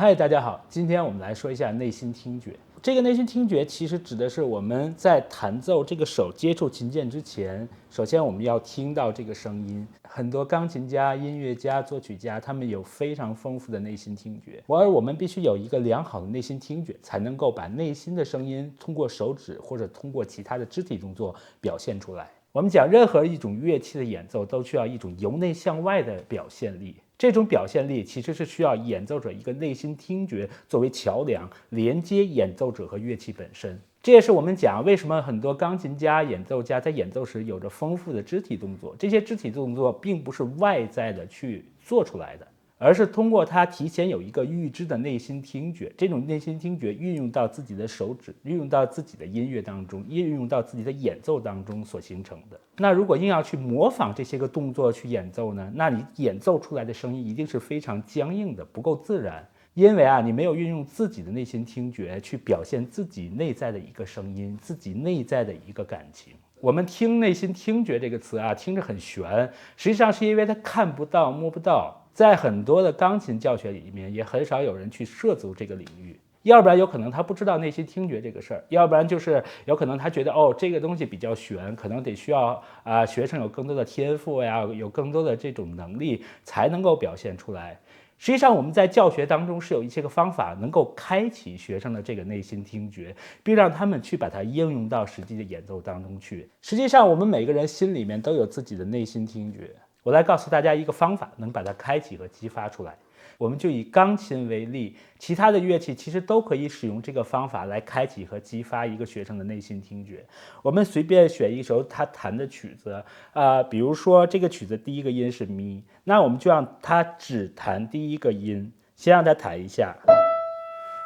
嗨，大家好，今天我们来说一下内心听觉。这个内心听觉其实指的是我们在弹奏这个手接触琴键之前，首先我们要听到这个声音。很多钢琴家、音乐家、作曲家，他们有非常丰富的内心听觉，而我们必须有一个良好的内心听觉，才能够把内心的声音通过手指或者通过其他的肢体动作表现出来。我们讲任何一种乐器的演奏都需要一种由内向外的表现力，这种表现力其实是需要演奏者一个内心听觉作为桥梁，连接演奏者和乐器本身。这也是我们讲为什么很多钢琴家、演奏家在演奏时有着丰富的肢体动作，这些肢体动作并不是外在的去做出来的，而是通过他提前有一个预知的内心听觉，这种内心听觉运用到自己的手指，运用到自己的音乐当中，运用到自己的演奏当中所形成的。那如果硬要去模仿这些个动作去演奏呢，那你演奏出来的声音一定是非常僵硬的，不够自然。因为你没有运用自己的内心听觉去表现自己内在的一个声音，自己内在的一个感情。我们听内心听觉这个词听着很玄，实际上是因为它看不到摸不到，在很多的钢琴教学里面也很少有人去涉足这个领域，要不然有可能他不知道内心听觉这个事儿，要不然就是有可能他觉得这个东西比较玄，可能得需要学生有更多的天赋呀，有更多的这种能力才能够表现出来。实际上我们在教学当中是有一些个方法能够开启学生的这个内心听觉，并让他们去把它应用到实际的演奏当中去。实际上我们每个人心里面都有自己的内心听觉，我来告诉大家一个方法，能把它开启和激发出来。我们就以钢琴为例，其他的乐器其实都可以使用这个方法来开启和激发一个学生的内心听觉。我们随便选一首他弹的曲子，比如说这个曲子第一个音是咪，那我们就让他只弹第一个音，先让他弹一下，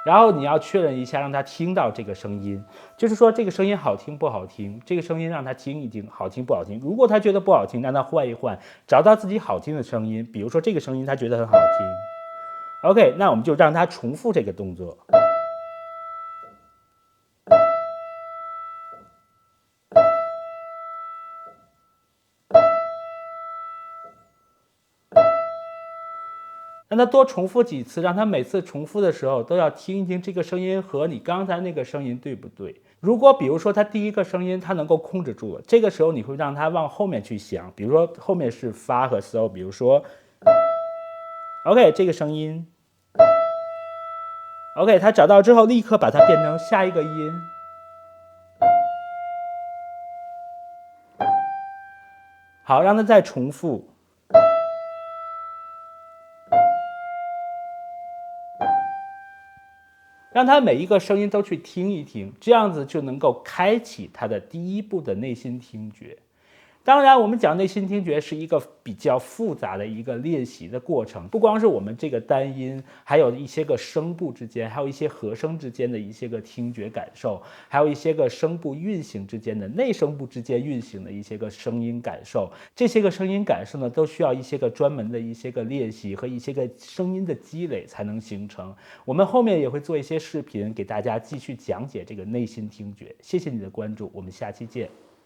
然后你要确认一下，让他听到这个声音，就是说这个声音好听不好听，这个声音让他听一听，好听不好听。如果他觉得不好听，让他换一换，找到自己好听的声音。比如说这个声音他觉得很好听，OK， 那我们就让他重复这个动作。让他多重复几次，让他每次重复的时候都要听一听这个声音和你刚才那个声音对不对。如果比如说他第一个声音他能够控制住了，这个时候你会让他往后面去想，比如说后面是发和嗦，比如说 OK 这个声音 OK， 他找到之后立刻把它变成下一个音，好，让他再重复，让他每一个声音都去听一听，这样子就能够开启他的第一步的内心听觉。当然我们讲内心听觉是一个比较复杂的一个练习的过程，不光是我们这个单音，还有一些个声部之间，还有一些和声之间的一些个听觉感受，还有一些个声部运行之间的内声部之间运行的一些个声音感受。这些个声音感受呢，都需要一些个专门的一些个练习和一些个声音的积累才能形成。我们后面也会做一些视频给大家继续讲解这个内心听觉。谢谢你的关注，我们下期见。